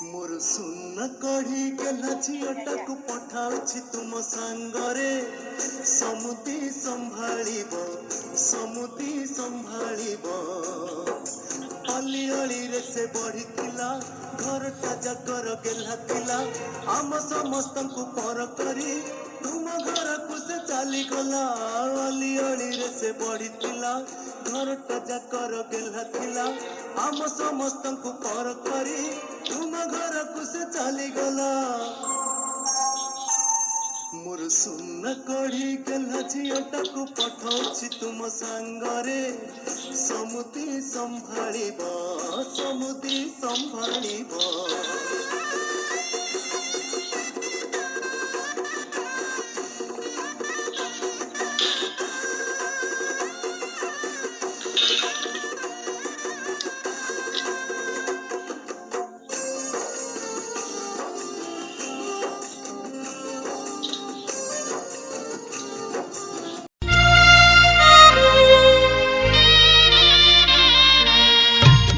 मोर सुन कढ़ी गेला झीटा को पठाउछि तुम सांगरे समुदी संभाळिब अली अली रे से बढ़िथिला घरटा जाकर गेला थिला आम समस्त को पर करी तुम घर को से चली गला अली अली रे से बढ़िथिला घरटा जाकर गेला थिला आम समस्त को पर करी तुम घर को से चली गला मोर सुन कढ़ी गेला झीटा को पठाउछि तुम सांगरे समुदी संभाळिब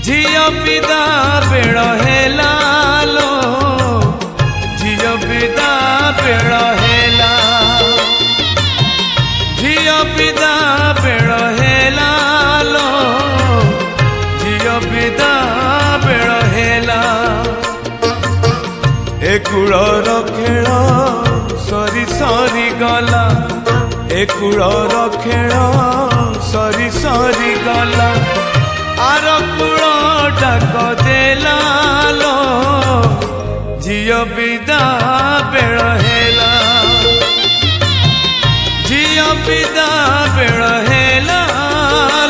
झियो पिदा बेड़ हेला लो झियो पिदा बेड़ हेला झियो पिदा बेड़ हेला लो झियो पिदा बेड़ हेला ए कूलर खेल सरी सरी गला ए कूलर खेल सरी सरी गला आर कूल डाक देला लो झियो विदा बेड़ हेला झियो विदा